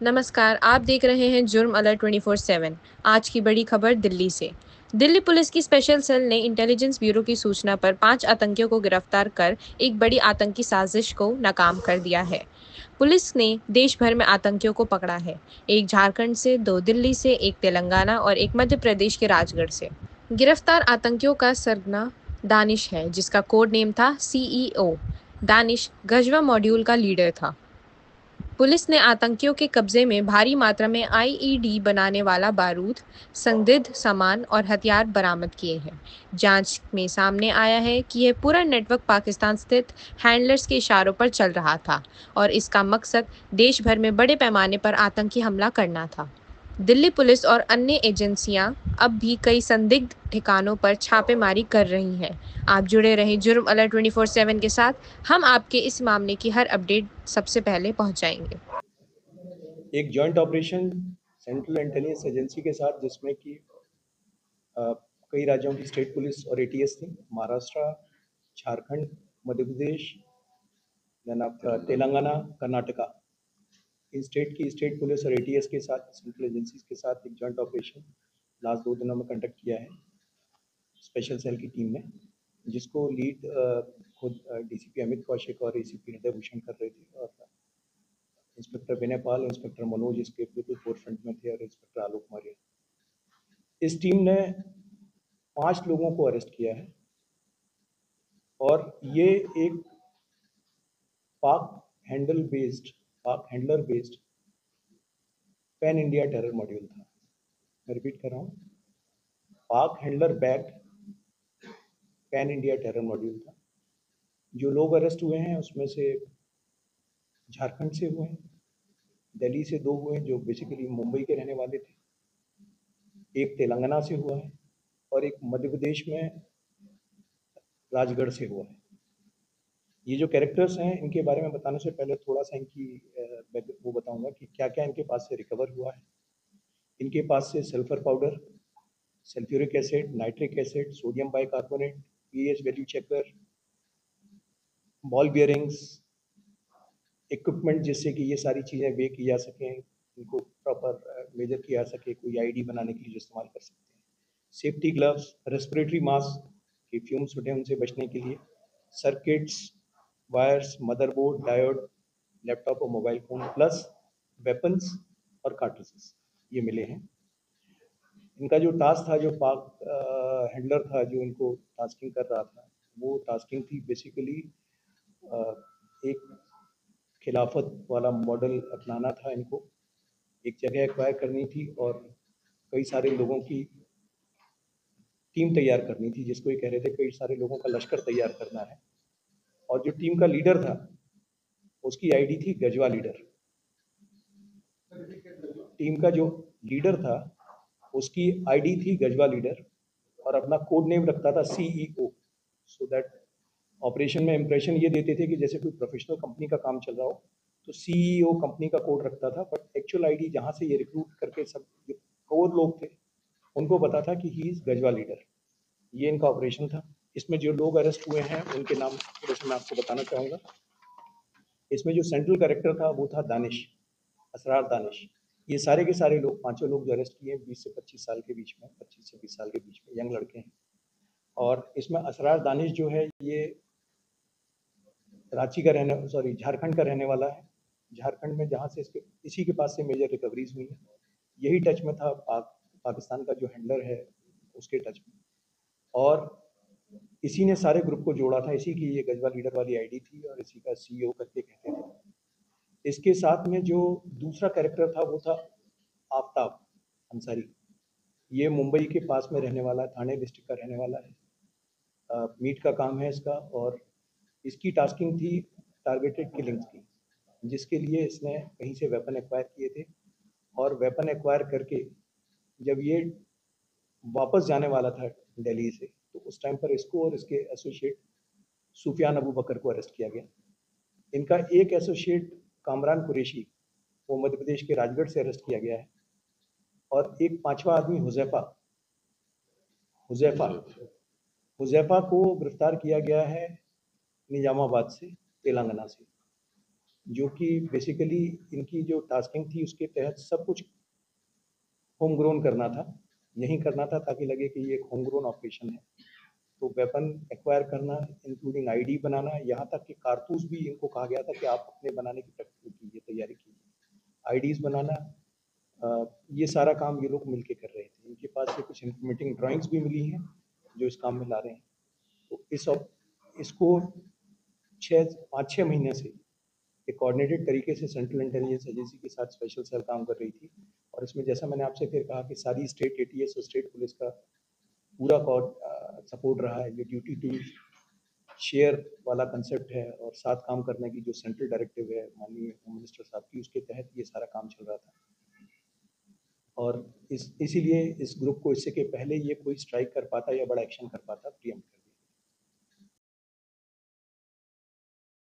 नमस्कार, आप देख रहे हैं जुर्म अलर्ट 24/7। आज की बड़ी खबर दिल्ली से। दिल्ली पुलिस की स्पेशल सेल ने इंटेलिजेंस ब्यूरो की सूचना पर 5 आतंकियों को गिरफ्तार कर एक बड़ी आतंकी साजिश को नाकाम कर दिया है। पुलिस ने देश भर में आतंकियों को पकड़ा है। एक झारखंड से, 2 दिल्ली से, एक तेलंगाना और एक मध्य प्रदेश के राजगढ़ से। गिरफ्तार आतंकियों का सरगना दानिश है, जिसका कोड नेम था सीईओ। दानिश गजवा मॉड्यूल का लीडर था। पुलिस ने आतंकियों के कब्जे में भारी मात्रा में आईईडी बनाने वाला बारूद, संदिग्ध सामान और हथियार बरामद किए हैं। जांच में सामने आया है कि यह पूरा नेटवर्क पाकिस्तान स्थित हैंडलर्स के इशारों पर चल रहा था और इसका मकसद देश भर में बड़े पैमाने पर आतंकी हमला करना था। दिल्ली पुलिस और अन्य एजेंसियां अब भी कई संदिग्ध ठिकानों पर छापेमारी कर रही हैं। आप जुड़े रहें जुर्म अलर्ट 24/7 के साथ। हम आपके इस मामले की हर अपडेट सबसे पहले पहुंचाएंगे। एक joint operation central intelligence agency के साथ, जिसमें कि कई राज्यों की स्टेट पुलिस और एटीएस थी, महाराष्ट्र, झारखंड, मध्य प्रदेश, देन आपका तेलंगाना, कर्नाटका। इन स्टेट की स्टेट पुलिस और एटीएस के साथ, सेंट्रल एजेंसीज के साथ एक जॉइंट ऑपरेशन लास्ट 2 दिनों में कंडक्ट किया है स्पेशल सेल की टीम ने, जिसको लीड खुद डीसीपी अमित कौशिक और एसीपी हृदय भूषण कर रहे थे, और इंस्पेक्टर विनय पाल, इंस्पेक्टर मनोज इसके बिल्कुल फोरफ्रंट में थे, और इंस्पेक्टर आलोक मौर्य। इस टीम ने 5 लोगों को अरेस्ट किया है, और ये एक पाक handler based pan India terror module था। मैं रिपीट कर रहा हूँ, पाक handler backed pan India terror module था। जो लोग अरेस्ट हुए हैं उसमें से झारखंड से हुए हैं, दिल्ली से 2 हुए हैं जो बेसिकली मुंबई के रहने वाले थे, एक तेलंगाना से हुआ है, और एक मध्य प्रदेश में राजगढ़ से हुआ है। ये जो कैरेक्टर्स हैं, इनके बारे में बताने से पहले थोड़ा सा इनकी वो बताऊंगा कि क्या क्या इनके पास से रिकवर हुआ है। इनके पास से sulphur powder, sulphuric acid, nitric acid, sodium bicarbonate, pH value checker, ball bearings, equipment जिससे कि ये सारी चीज़ें वे की जा सकें, इनको प्रॉपर मेजर किया जा सके, कोई आईडी बनाने के लिए जो इस्तेमाल कर सकते हैं, सेफ्टी ग्लव्स, रेस्पिरेटरी मास्क के फ्यूम्स होते हैं उनसे बचने के लिए, circuits, wires, motherboard, diode, laptop और मोबाइल फ़ोन, प्लस वेपन्स और कार्ट्रिजेस ये मिले हैं। इनका जो टास्क था, जो पाक हैंडलर था जो इनको टास्किंग कर रहा था, वो टास्किंग थी बेसिकली एक खिलाफत वाला मॉडल अपनाना था इनको, एक जगह एक्वायर करनी थी और कई सारे लोगों की टीम तैयार करनी थी, जिसको ये कह रहे थे कई सारे लोगों का लश्कर तैयार करना है। और जो टीम का लीडर था उसकी आईडी थी गजवा लीडर। टीम का जो लीडर था उसकी आईडी थी गजवा लीडर, और अपना कोड नेम रखता था सीईओ, सो दैट ऑपरेशन में इंप्रेशन ये देते थे कि जैसे कोई प्रोफेशनल कंपनी का काम चल रहा हो, तो सीईओ कंपनी का कोड रखता था, बट एक्चुअल आईडी जहाँ से ये रिक्रूट करके सब जो कोर लोग थे उनको पता था कि ही इज गजवा लीडर। ये इनका ऑपरेशन था। इसमें जो लोग अरेस्ट हुए हैं उनके नाम थोड़े से मैं आपको बताना चाहूँगा। इसमें जो सेंट्रल कैरेक्टर था वो था दानिश, असरार दानिश। ये सारे के सारे लोग, पांचों लोग जो अरेस्ट किए 20 से 25 साल के बीच में, 25 से 20 साल के बीच में यंग लड़के हैं। और इसमें असरार दानिश जो है ये रांची का झारखंड का रहने वाला है। झारखंड में जहाँ से इसी के पास से मेजर रिकवरीज हुई है। यही टच में था पाकिस्तान का जो हैंडलर है उसके टच में, और इसी ने सारे ग्रुप को जोड़ा था। इसी की ये गजवा लीडर वाली आईडी थी और इसी का सीईओ करके कहते थे। इसके साथ में जो दूसरा कैरेक्टर था वो था आफ्ताब अंसारी। ये मुंबई के पास में रहने वाला है, थाने डिस्ट्रिक्ट का रहने वाला है। मीट का काम है इसका, और इसकी टास्किंग थी टारगेटेड किलिंग्स की, जिसके लिए इसने कहीं से वेपन एक्वायर किए थे, और वेपन एक्वायर करके जब ये वापस जाने वाला था दिल्ली से, तो उस टाइम पर इसको और इसके एसोसिएट सुफियान अबू बकर को अरेस्ट किया गया। इनका एक एसोसिएट कामरान कुरैशी, वो मध्य प्रदेश के राजगढ़ से अरेस्ट किया गया है, और एक पांचवा आदमी हुजैफा हुजैफा हुजैफा को गिरफ्तार किया गया है निजामाबाद से, तेलंगाना से। जो कि बेसिकली इनकी जो टास्किंग थी उसके तहत सब कुछ होम ग्रोन करना था, यहीं करना था ताकि लगे कि ये एक होम ग्रोन ऑपरेशन है। तो वेपन एक्वायर करना, इंक्लूडिंग आईडी बनाना, यहाँ तक कि कारतूस भी इनको कहा गया था कि आप अपने बनाने की कीजिए, तैयारी कीजिए। आईडीज बनाना, ये सारा काम ये लोग मिलके कर रहे थे। इनके पास से कुछ इंफॉर्मेटिंग ड्राइंग्स भी मिली हैं जो इस काम में ला रहे हैं। तो इसको 5-6 महीने से एक कोऑर्डिनेटेड तरीके से सेंट्रल इंटेलिजेंस एजेंसी के साथ स्पेशल सेल काम कर रही थी। और इसमें जैसा मैंने आपसे फिर कहा कि सारी स्टेट एटीएस और स्टेट पुलिस का पूरा सपोर्ट रहा है। ये ड्यूटी टू शेयर वाला कंसेप्ट है और साथ काम करने की जो सेंट्रल डायरेक्टिव है माननीय होम मिनिस्टर साहब की, उसके तहत ये सारा काम चल रहा था। और इसीलिए इस ग्रुप को इससे के पहले ये कोई स्ट्राइक कर पाता या बड़ा एक्शन कर पाता प्रियम कर